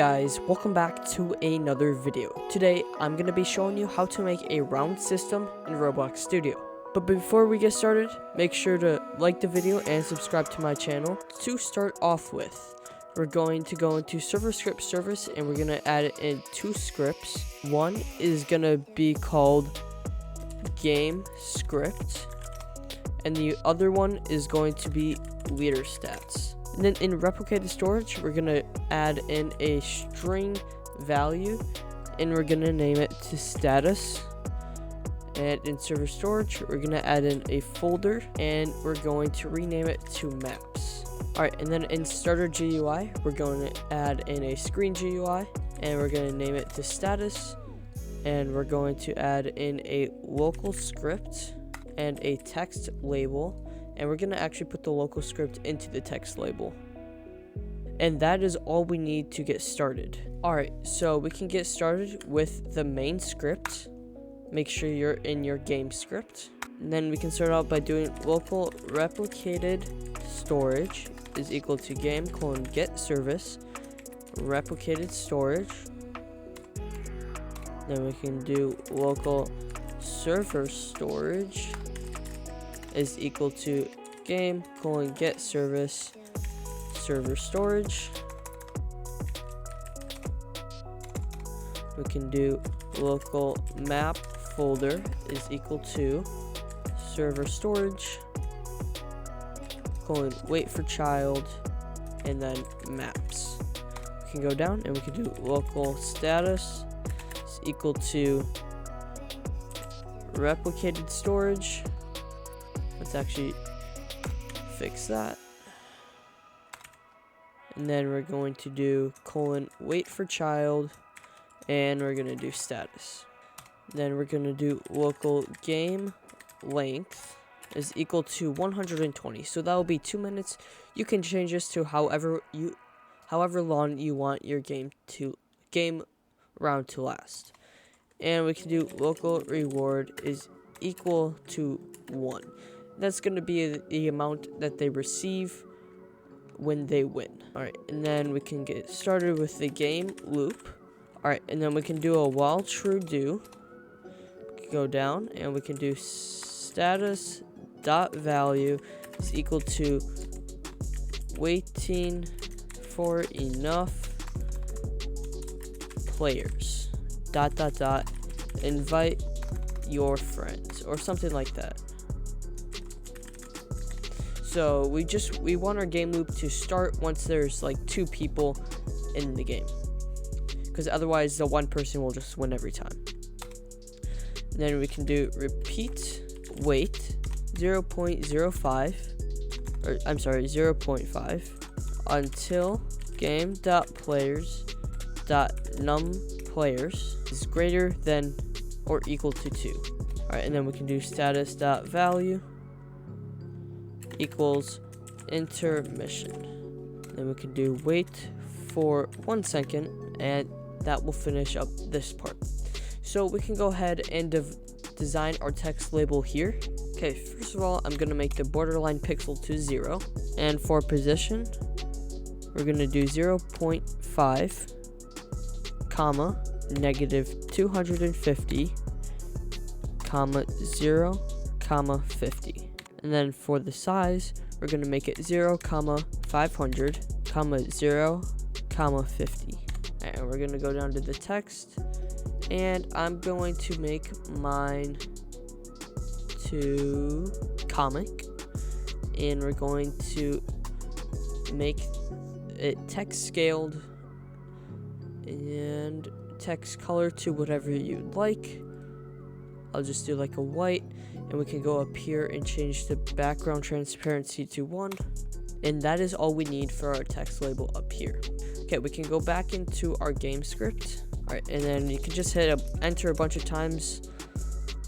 guys, welcome back to another video. Today I'm going to be showing you how to make a round system in Roblox Studio. But before we get started, make sure to like the video and subscribe to my channel. To start off with, we're going to go into server script service and we're going to add in two scripts. One is going to be called game script and the other one is going to be leader stats. And then in replicated storage, we're going to add in a string value and we're going to name it to status. And in server storage, we're going to add in a folder and we're going to rename it to maps. Alright, and then in starter GUI, we're going to add in a screen GUI and we're going to name it to status. And we're going to add in a local script and a text label. And we're going to actually put the local script into the text label. And that is all we need to get started. Alright, so we can get started with the main script. Make sure you're in your game script. And then we can start out by doing local replicated storage is equal to game:get service replicated storage. Then we can do local server storage is equal to game:get service server storage. We can do local map folder is equal to server storage wait for child and then maps. We can go down and we can do local status is equal to replicated storage. Let's actually fix that. And then we're going to do wait for child and we're going to do status. Then we're going to do local game length is equal to 120. So that will be 2 minutes. You can change this to however long you want your game round to last. And we can do local reward is equal to 1. That's going to be the amount that they receive when they win. Alright, and then we can get started with the game loop. Alright, and then we can do a while true do. Go down and we can do status dot value is equal to waiting for enough players invite your friends or something like that. So we want our game loop to start once there's like 2 people in the game, because otherwise the one person will just win every time. And then we can do repeat wait 0.05 until game.players.numplayers is greater than or equal to 2. Alright, and then we can do status.value equals intermission. Then we can do wait for 1 second and that will finish up this part. So we can go ahead and design our text label here. Okay, first of all, I'm going to make the borderline pixel to 0. And for position, we're going to do 0.5, comma, negative 250, comma, 0, comma, 50. And then for the size, we're going to make it 0, comma, 500, comma, 0, comma, 50. And we're going to go down to the text. And I'm going to make mine to comic. And we're going to make it text scaled and text color to whatever you'd like. I'll just do like a white. And we can go up here and change the background transparency to 1. And that is all we need for our text label up here. Okay, we can go back into our game script. Alright, and then you can just hit enter a bunch of times.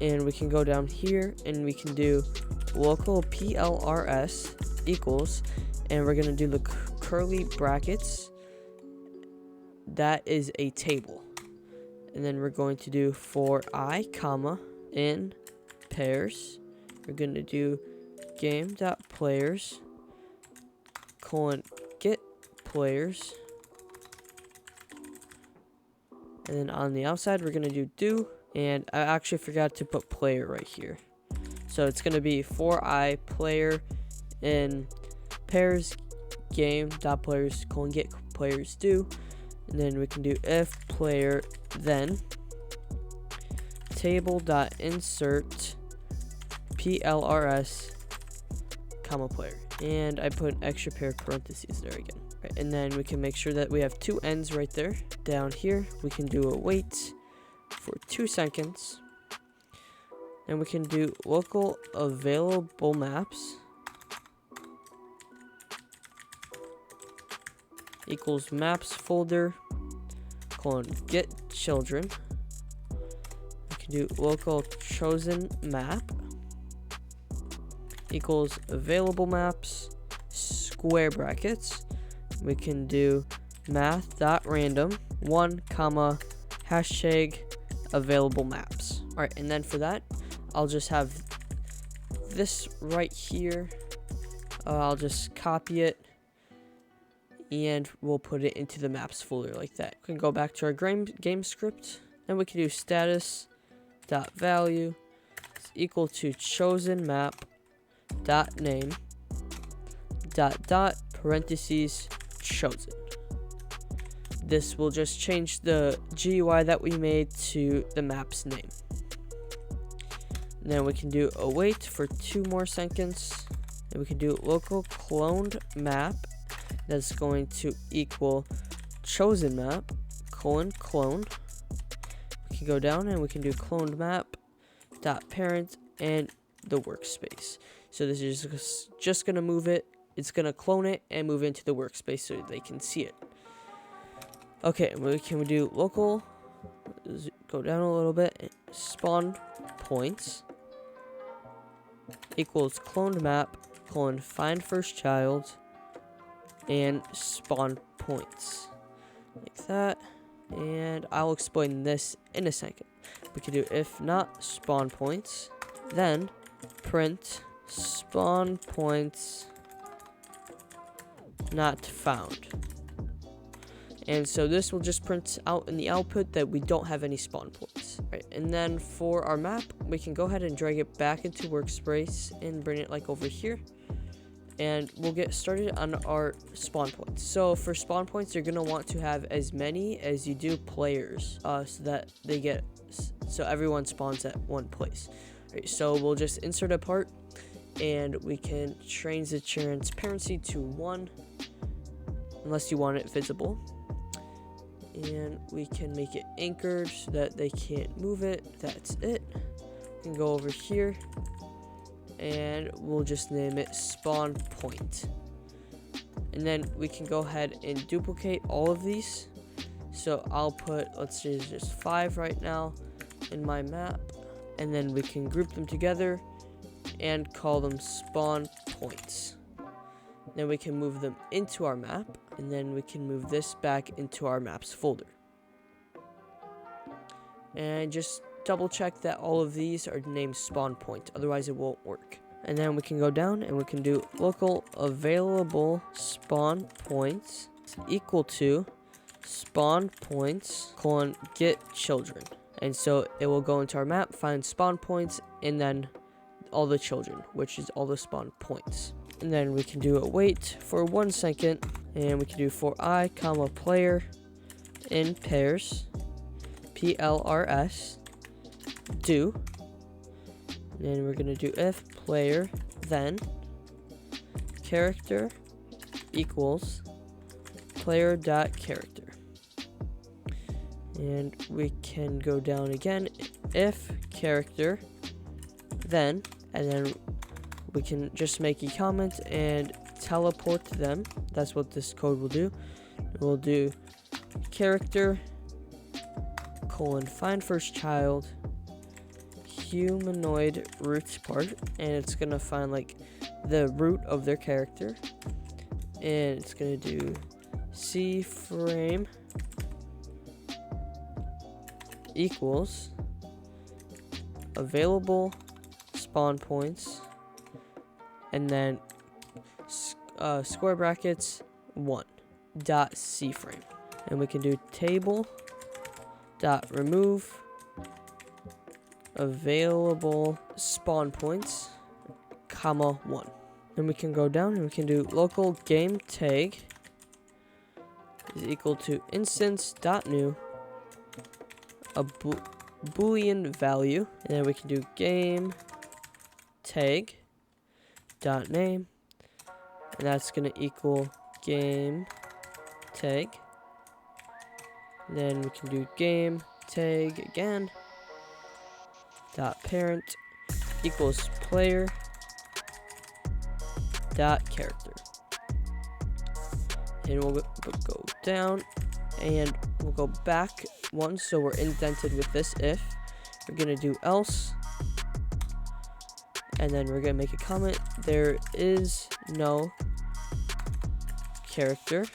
And we can go down here and we can do local PLRS equals. And we're going to do the curly brackets. That is a table. And then we're going to do for I, comma, in pairs. We're going to do game.players get players And then on the outside, we're going to do, and I actually forgot to put player right here. So it's going to be for I player in pairs game dot players colon get players do, and then we can do if player then table dot insert plrs comma player, and I put an extra pair of parentheses there again. Right, and then we can make sure that we have two ends right there. Down here we can do a wait for 2 seconds, and we can do local available maps equals maps folder colon get children. We can do local chosen map equals available maps square brackets. We can do math.random 1 comma hashtag available maps. All right, and then for that I'll just have this right here. I'll just copy it and we'll put it into the maps folder like that. We can go back to our game script, and we can do status dot value is equal to chosen map dot name dot parentheses chosen. This will just change the GUI that we made to the map's name. And then we can do a wait for 2 more seconds, and we can do local cloned map that's going to equal chosen map colon clone. We can go down and we can do cloned map dot parent and the workspace. So this is just gonna move it. It's gonna clone it and move into the workspace so they can see it. Okay, we can do local, go down a little bit, spawn points equals cloned map colon find first child and spawn points like that. And I'll explain this in a second. We can do if not spawn points, then print spawn points not found. And so this will just print out in the output that we don't have any spawn points. Right, and then for our map, we can go ahead and drag it back into workspace and bring it like over here. And we'll get started on our spawn points. So for spawn points, you're gonna want to have as many as you do players, so that so everyone spawns at one place. Right, so we'll just insert a part, and we can change the transparency to 1, unless you want it visible. And we can make it anchored so that they can't move it. That's it. We can go over here, and we'll just name it spawn point. And then we can go ahead and duplicate all of these. So I'll put, let's say just 5 right now in my map, and then we can group them together and call them spawn points. Then we can move them into our map, and then we can move this back into our maps folder. And just double check that all of these are named spawn point, otherwise it won't work. And then we can go down and we can do local available spawn points equal to spawn points colon get children. And so it will go into our map, find spawn points, and then all the children, which is all the spawn points. And then we can do a wait for 1 second, and we can do for I comma player in pairs plrs do. And then we're gonna do if player then character equals player dot character. And we can go down again, if character then, and then we can just make a comment and teleport them. That's what this code will do. We'll do character colon find first child humanoid root part, and it's gonna find like the root of their character, and it's gonna do C frame equals available spawn points, and then square brackets 1 dot C frame. And we can do table dot remove available spawn points, comma 1. Then we can go down and we can do local game tag is equal to instance.new a boolean value, and then we can do game tag dot name, and that's gonna equal game tag. And then we can do game tag again dot parent equals player dot character, and we'll go down and we'll go back one, so we're indented with this if. We're gonna do else, and then we're gonna make a comment. There is no character.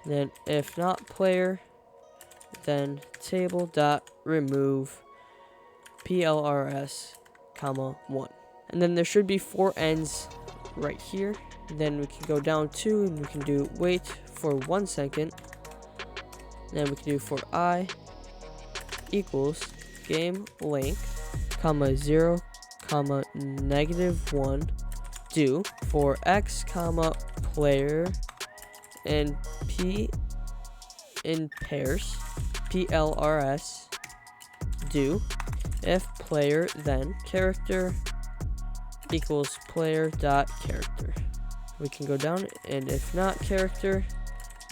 Then if not player, then table dot remove PLRS, comma 1. And then there should be 4 ends right here. And then we can go down 2 and we can do wait for 1 second. And then we can do for I equals game length, comma 0, comma -1, do for x, comma player and p in pairs, PLRS, do if player then character equals player dot character. We can go down, and if not character,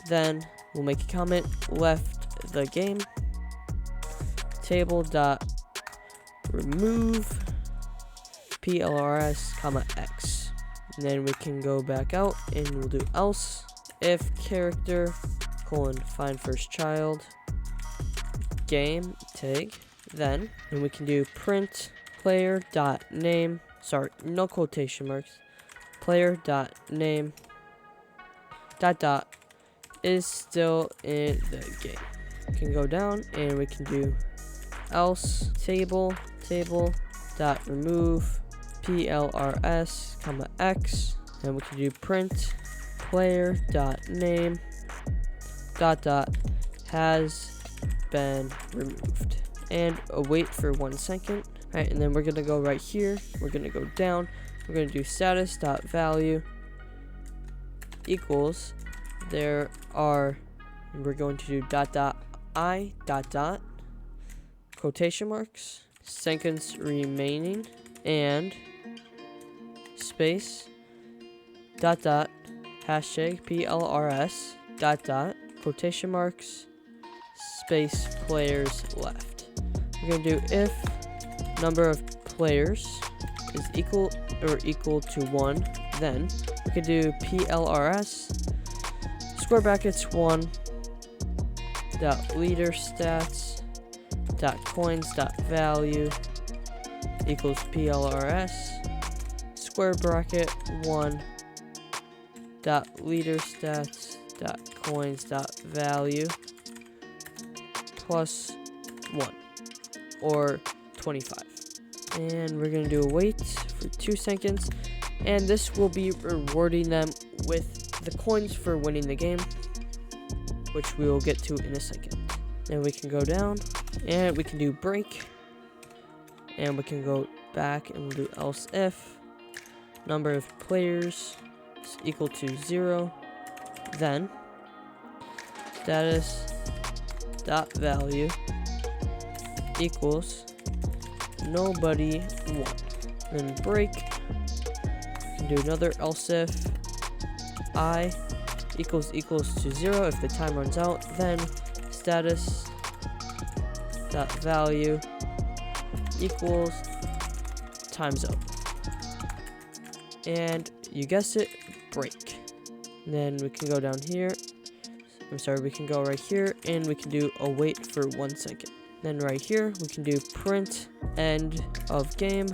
then we'll make a comment, left the game, table dot remove PLRS, comma x. And then we can go back out and we'll do else if character colon find first child game tag, then, and we can do print player dot name, sorry, no quotation marks, player dot name dot is still in the game. We can go down and we can do else table dot remove PLRS, comma x, and we can do print player dot name dot has been removed, and wait for 1 second. Alright, and then we're gonna go right here, we're gonna go down, we're gonna do status dot value equals, there are, we're going to do I quotation marks, seconds remaining, and space hashtag PLRS quotation marks space players left. We're gonna do if number of players is equal to 1, then we could do PLRS square brackets 1 dot leader stats dot coins dot value equals PLRS square bracket 1 dot leader stats dot coins dot value plus 1 or 25. And we're gonna do a wait for 2 seconds, and this will be rewarding them with the coins for winning the game, which we will get to in a second. And we can go down and we can do break, and we can go back and we'll do else if number of players is equal to 0, then status dot value equals nobody won. Then break, we can do another else if I equals to 0 if the time runs out, then status dot value equals time's up, and you guessed it, break. And then we can go down here, we can go right here and we can do a wait for 1 second. Then right here we can do print end of game,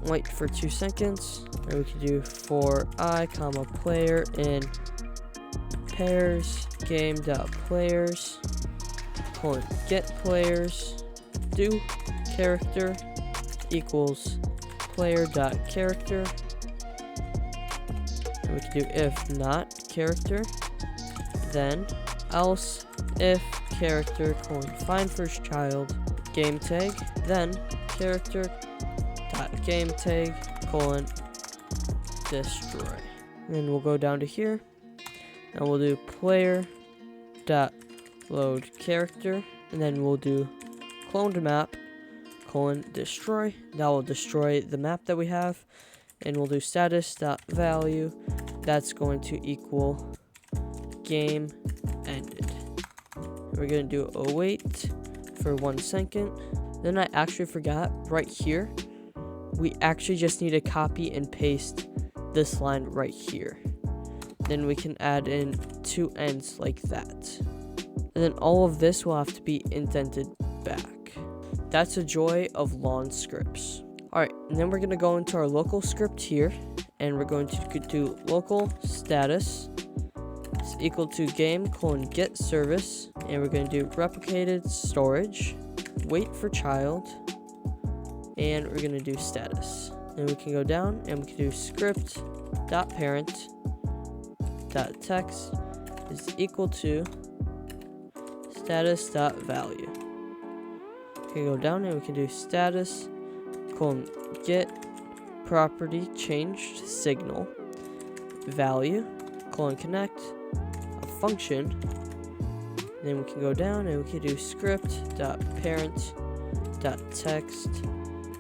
wait for 2 seconds, and we can do for I comma player in pairs game dot players colon get players do character equals player dot character, and we can do if not character, then else if character colon find first child game tag, then character dot game tag colon destroy. And then we'll go down to here and we'll do player dot load character, and then we'll do cloned map colon destroy. That will destroy the map that we have, and we'll do status dot value. That's going to equal game ended. We're gonna do await for 1 second. Then I actually forgot right here. We actually just need to copy and paste this line right here. Then we can add in 2 ends like that. And then all of this will have to be indented back. That's the joy of long scripts. Alright, and then we're going to go into our local script here, and we're going to do local status is equal to game colon get service, and we're going to do replicated storage, wait for child, and we're going to do status. Then we can go down and we can do script dot parent dot text is equal to status dot value. We can go down and we can do status colon get property changed signal value colon connect a function. And then we can go down and we can do script dot parent dot text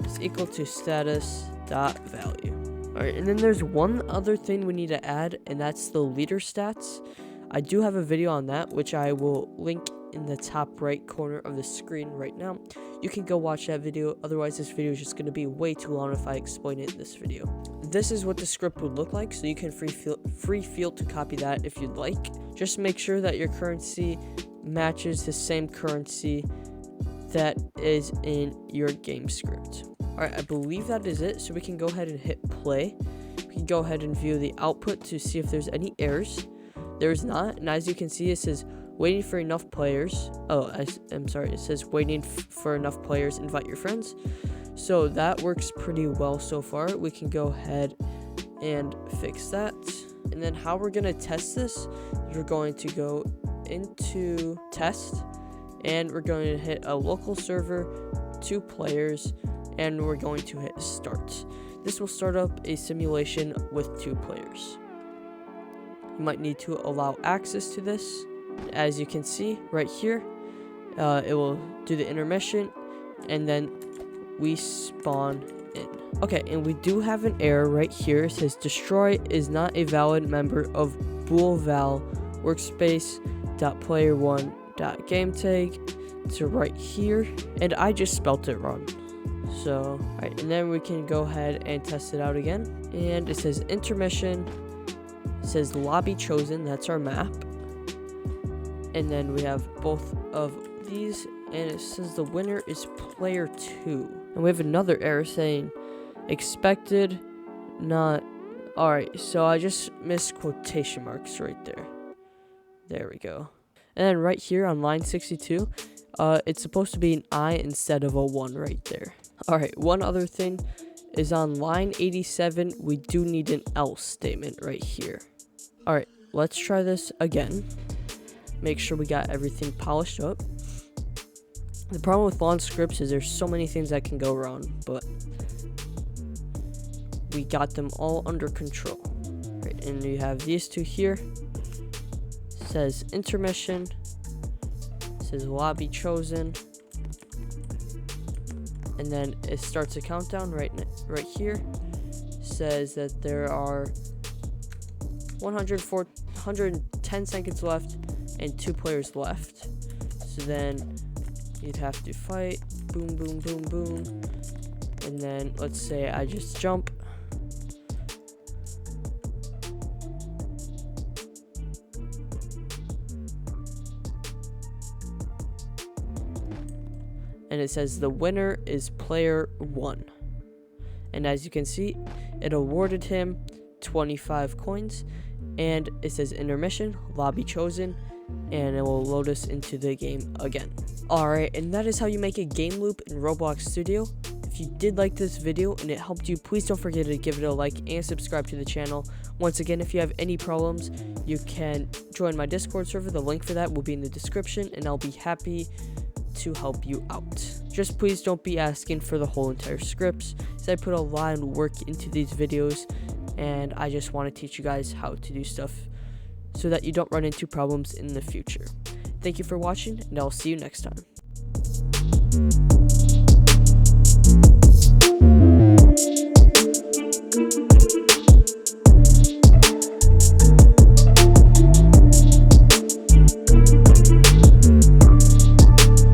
is equal to status dot value. Alright, and then there's one other thing we need to add, and that's the leader stats. I do have a video on that, which I will link in the top right corner of the screen right now. You can go watch that video, otherwise this video is just going to be way too long if I explain it in this video. This is what the script would look like, so you can free feel to copy that if you'd like. Just make sure that your currency matches the same currency that is in your game script. Alright, I believe that is it, so we can go ahead and hit play. We can go ahead and view the output to see if there's any errors. There's not, and as you can see, it says waiting for enough players. I'm sorry, it says waiting for enough players, invite your friends. So that works pretty well so far. We can go ahead and fix that. And then how we're going to test this is we're going to go into test, and we're going to hit a local server, 2 players, and we're going to hit start. This will start up a simulation with 2 players. You might need to allow access to this. As you can see right here, it will do the intermission, and then we spawn in. Okay, and we do have an error right here. It says destroy is not a valid member of boolval workspace.player1.gametag. It's right here, and I just spelt it wrong. So, alright, and then we can go ahead and test it out again. And it says intermission. It says lobby chosen, that's our map. And then we have both of these, and it says the winner is player 2. And we have another error saying expected not. Alright, so I just missed quotation marks right there. There we go. And then right here on line 62, it's supposed to be an I instead of a 1 right there. Alright, one other thing is on line 87, we do need an else statement right here. Alright, let's try this again. Make sure we got everything polished up. The problem with long scripts is there's so many things that can go wrong, but we got them all under control. Right, and you have these 2 here. It says intermission. It says lobby chosen. And then it starts a countdown right here. It says that there are 110 seconds left and 2 players left. So then you'd have to fight. Boom, boom, boom, boom. And then let's say I just jump. And it says the winner is player 1. And as you can see, it awarded him 25 coins. And it says intermission, lobby chosen, and it will load us into the game again. Alright, and that is how you make a game loop in Roblox Studio. If you did like this video and it helped you, please don't forget to give it a like and subscribe to the channel. Once again, if you have any problems, you can join my Discord server. The link for that will be in the description, and I'll be happy to help you out. Just please don't be asking for the whole entire scripts, as I put a lot of work into these videos, and I just want to teach you guys how to do stuff so that you don't run into problems in the future. Thank you for watching, and I'll see you next time.